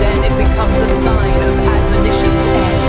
Then it becomes a sign of admonition's end.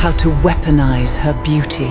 How to weaponize her beauty.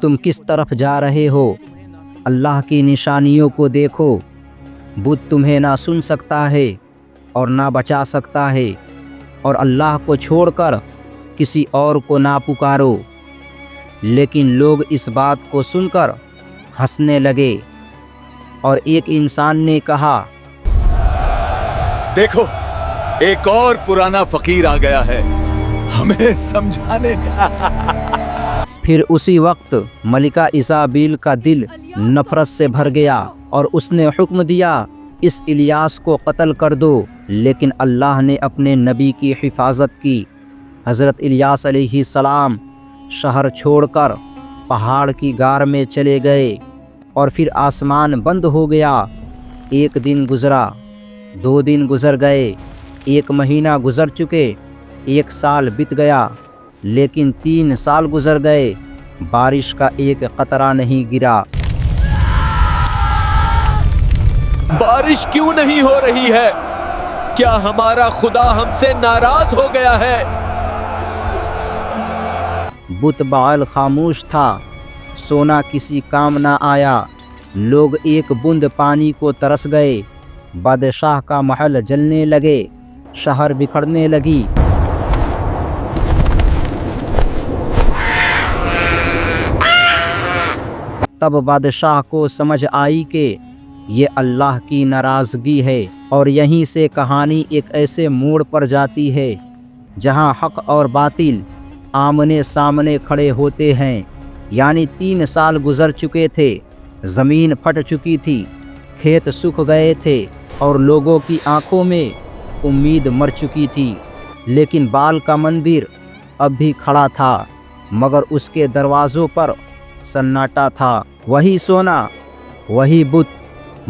تم کس طرف جا رہے ہو؟ اللہ کی نشانیوں کو دیکھو۔ بت تمہیں نہ سن سکتا ہے اور نہ بچا سکتا ہے، اور اللہ کو چھوڑ کر کسی اور کو نہ پکارو۔ لیکن لوگ اس بات کو سن کر ہنسنے لگے، اور ایک انسان نے کہا، دیکھو، ایک اور پرانا فقیر آ گیا ہے ہمیں سمجھانے کا۔ پھر اسی وقت ملکہ ایزابیل کا دل نفرت سے بھر گیا اور اس نے حکم دیا، اس الیاس کو قتل کر دو۔ لیکن اللہ نے اپنے نبی کی حفاظت کی۔ حضرت الیاس علیہ السلام شہر چھوڑ کر پہاڑ کی غار میں چلے گئے، اور پھر آسمان بند ہو گیا۔ ایک دن گزرا، 2 دن گزر گئے، 1 مہینہ گزر چکے، 1 سال بیت گیا، لیکن 3 سال گزر گئے، بارش کا ایک قطرہ نہیں گرا۔ بارش کیوں نہیں ہو رہی ہے؟ کیا ہمارا خدا ہم سے ناراض ہو گیا ہے؟ بت بعل خاموش تھا، سونا کسی کام نہ آیا، لوگ ایک بوند پانی کو ترس گئے، بادشاہ کا محل جلنے لگے، شہر بکھرنے لگی۔ تب بادشاہ کو سمجھ آئی کہ یہ اللہ کی ناراضگی ہے، اور یہیں سے کہانی ایک ایسے موڑ پر جاتی ہے جہاں حق اور باطل آمنے سامنے کھڑے ہوتے ہیں۔ یعنی 3 سال گزر چکے تھے، زمین پھٹ چکی تھی، کھیت سوکھ گئے تھے، اور لوگوں کی آنکھوں میں امید مر چکی تھی، لیکن بال کا مندر اب بھی کھڑا تھا، مگر اس کے دروازوں پر سناٹا تھا۔ وہی سونا، وہی بت،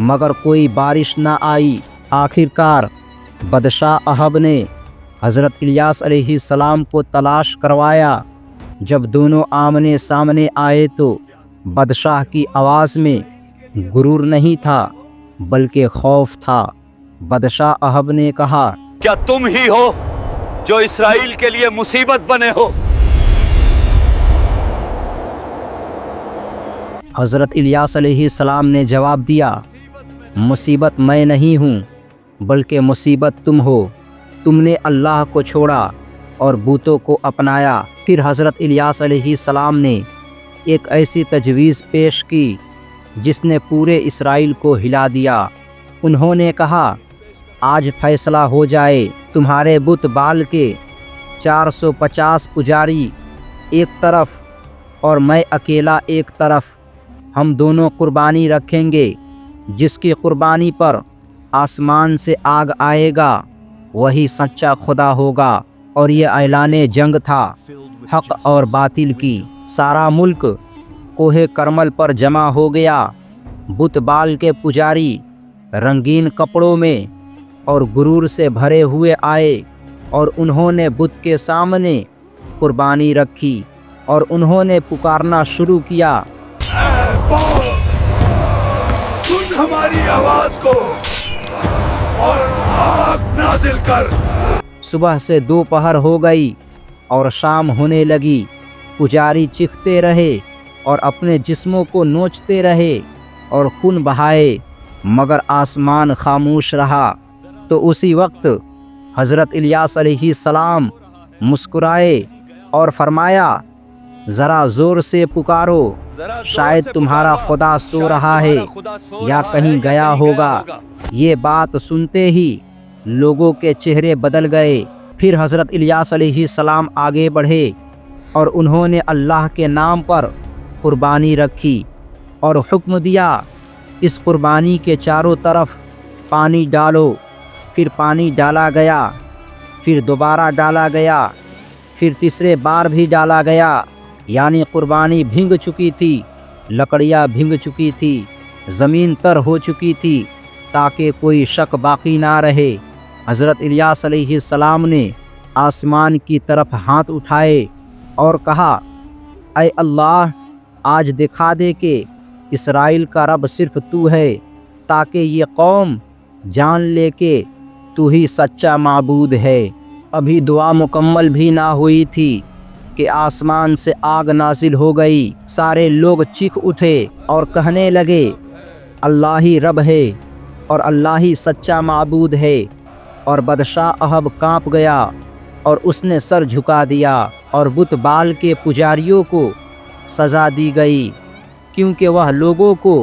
مگر کوئی بارش نہ آئی۔ آخرکار بادشاہ احب نے حضرت الیاس علیہ السلام کو تلاش کروایا۔ جب دونوں آمنے سامنے آئے تو بادشاہ کی آواز میں غرور نہیں تھا بلکہ خوف تھا۔ بادشاہ احب نے کہا، کیا تم ہی ہو جو اسرائیل کے لیے مصیبت بنے ہو؟ حضرت الیاس علیہ السلام نے جواب دیا، مصیبت میں نہیں ہوں بلکہ مصیبت تم ہو، تم نے اللہ کو چھوڑا اور بتوں کو اپنایا۔ پھر حضرت الیاس علیہ السلام نے ایک ایسی تجویز پیش کی جس نے پورے اسرائیل کو ہلا دیا۔ انہوں نے کہا، آج فیصلہ ہو جائے، تمہارے بت بال کے 450 پجاری ایک طرف اور میں اکیلا ایک طرف، ہم دونوں قربانی رکھیں گے، جس کی قربانی پر آسمان سے آگ آئے گا وہی سچا خدا ہوگا۔ اور یہ اعلان جنگ تھا حق اور باطل کی۔ سارا ملک کوہ کرمل پر جمع ہو گیا۔ بت بال کے پجاری رنگین کپڑوں میں اور غرور سے بھرے ہوئے آئے، اور انہوں نے بت کے سامنے قربانی رکھی، اور انہوں نے پکارنا شروع کیا، سن ہماری آواز کو اور آگ نازل کر۔ صبح سے دوپہر ہو گئی اور شام ہونے لگی۔ پجاری چیختے رہے اور اپنے جسموں کو نوچتے رہے اور خون بہائے، مگر آسمان خاموش رہا۔ تو اسی وقت حضرت الیاس علیہ السلام مسکرائے اور فرمایا، ذرا زور سے پکارو، شاید تمہارا خدا سو رہا ہے یا کہیں گیا ہوگا۔ یہ بات سنتے ہی لوگوں کے چہرے بدل گئے۔ پھر حضرت الیاس علیہ السلام آگے بڑھے اور انہوں نے اللہ کے نام پر قربانی رکھی اور حکم دیا، اس قربانی کے چاروں طرف پانی ڈالو۔ پھر پانی ڈالا گیا، پھر دوبارہ ڈالا گیا، پھر تیسرے بار بھی ڈالا گیا۔ یعنی قربانی بھیگ چکی تھی، لکڑیاں بھیگ چکی تھی، زمین تر ہو چکی تھی، تاکہ کوئی شک باقی نہ رہے۔ حضرت الیاس علیہ السلام نے آسمان کی طرف ہاتھ اٹھائے اور کہا، اے اللہ، آج دکھا دے کہ اسرائیل کا رب صرف تو ہے، تاکہ یہ قوم جان لے کہ تو ہی سچا معبود ہے۔ ابھی دعا مکمل بھی نہ ہوئی تھی کہ آسمان سے آگ نازل ہو گئی۔ سارے لوگ چیخ اٹھے اور کہنے لگے اللہ ہی رب ہے اور اللہ ہی سچا معبود ہے۔ اور بادشاہ احب کانپ گیا اور اس نے سر جھکا دیا، اور بت بال کے پجاریوں کو سزا دی گئی کیونکہ وہ لوگوں کو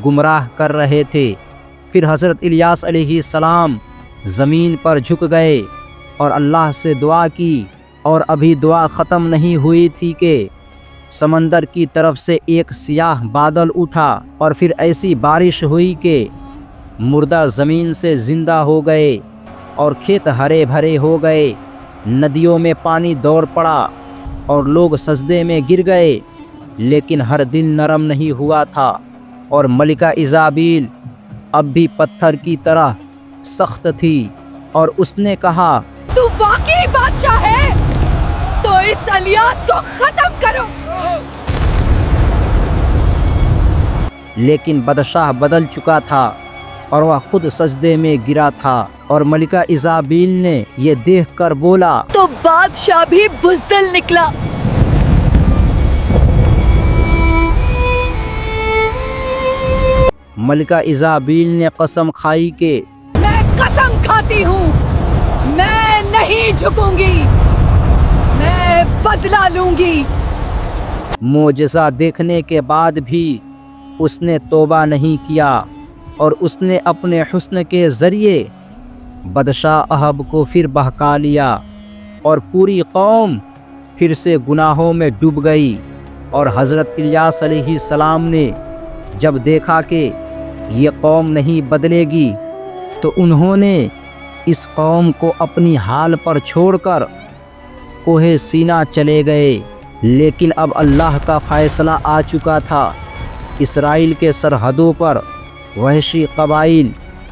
گمراہ کر رہے تھے۔ پھر حضرت الیاس علیہ السلام زمین پر جھک گئے اور اللہ سے دعا کی، اور ابھی دعا ختم نہیں ہوئی تھی کہ سمندر کی طرف سے ایک سیاہ بادل اٹھا، اور پھر ایسی بارش ہوئی کہ مردہ زمین سے زندہ ہو گئے اور کھیت ہرے بھرے ہو گئے، ندیوں میں پانی دوڑ پڑا اور لوگ سجدے میں گر گئے، لیکن ہر دل نرم نہیں ہوا تھا، اور ملکہ ایزابیل اب بھی پتھر کی طرح سخت تھی، اور اس نے کہا تو واقعی بادشاہ ہے تو اس الیاس کو ختم کرو۔ لیکن بادشاہ بدل چکا تھا اور وہ خود سجدے میں گرا تھا، اور ملکہ ایزابیل نے یہ دیکھ کر بولا تو بادشاہ بھی بزدل نکلا۔ ملکہ ایزابیل نے قسم کھائی کہ میں قسم کھاتی ہوں میں نہیں جھکوں گی، میں بدلہ لوں گی۔ معجزہ دیکھنے کے بعد بھی اس نے توبہ نہیں کیا، اور اس نے اپنے حسن کے ذریعے بادشاہ احب کو پھر بہکا لیا، اور پوری قوم پھر سے گناہوں میں ڈوب گئی۔ اور حضرت الیاس علیہ السلام نے جب دیکھا کہ یہ قوم نہیں بدلے گی تو انہوں نے اس قوم کو اپنی حال پر چھوڑ کر کوہ سینا چلے گئے۔ لیکن اب اللہ کا فیصلہ آ چکا تھا۔ اسرائیل کے سرحدوں پر وحشی قبائل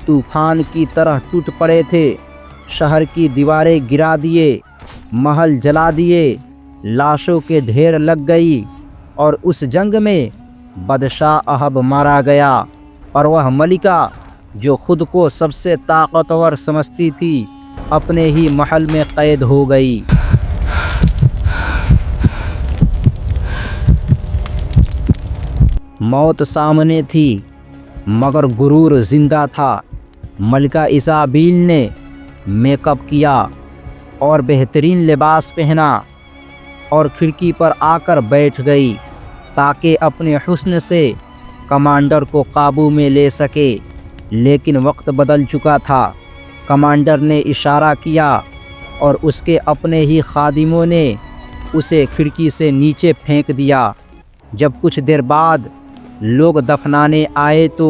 طوفان کی طرح ٹوٹ پڑے تھے، شہر کی دیواریں گرا دیے، محل جلا دیے، لاشوں کے ڈھیر لگ گئی، اور اس جنگ میں بادشاہ احب مارا گیا، اور وہ ملکہ جو خود کو سب سے طاقتور سمجھتی تھی اپنے ہی محل میں قید ہو گئی۔ موت سامنے تھی مگر غرور زندہ تھا۔ ملکہ ایزابیل نے میک اپ کیا اور بہترین لباس پہنا اور کھڑکی پر آ کر بیٹھ گئی تاکہ اپنے حسن سے کمانڈر کو قابو میں لے سکے، لیکن وقت بدل چکا تھا۔ کمانڈر نے اشارہ کیا اور اس کے اپنے ہی خادموں نے اسے کھڑکی سے نیچے پھینک دیا۔ جب کچھ دیر بعد لوگ دفنانے آئے تو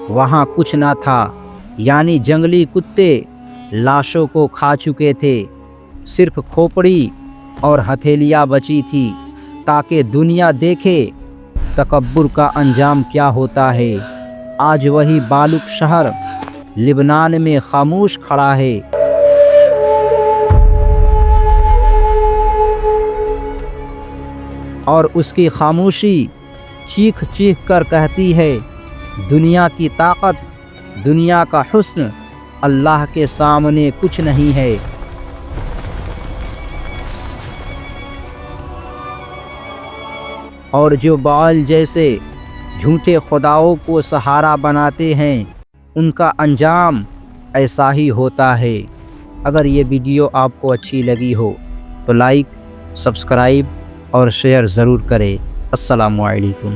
وہاں کچھ نہ تھا، یعنی جنگلی کتے لاشوں کو کھا چکے تھے، صرف کھوپڑی اور ہتھیلیاں بچی تھی تاکہ دنیا دیکھے تکبر کا انجام کیا ہوتا ہے۔ آج وہی بالک شہر لبنان میں خاموش کھڑا ہے۔ اور اس کی خاموشی چیخ چیخ کر کہتی ہے دنیا کی طاقت، دنیا کا حسن اللہ کے سامنے کچھ نہیں ہے۔ اور جو بعل جیسے جھوٹے خداؤں کو سہارا بناتے ہیں ان کا انجام ایسا ہی ہوتا ہے۔ اگر یہ ویڈیو آپ کو اچھی لگی ہو تو لائک، سبسکرائب اور شیئر ضرور کریں۔ السلام علیکم۔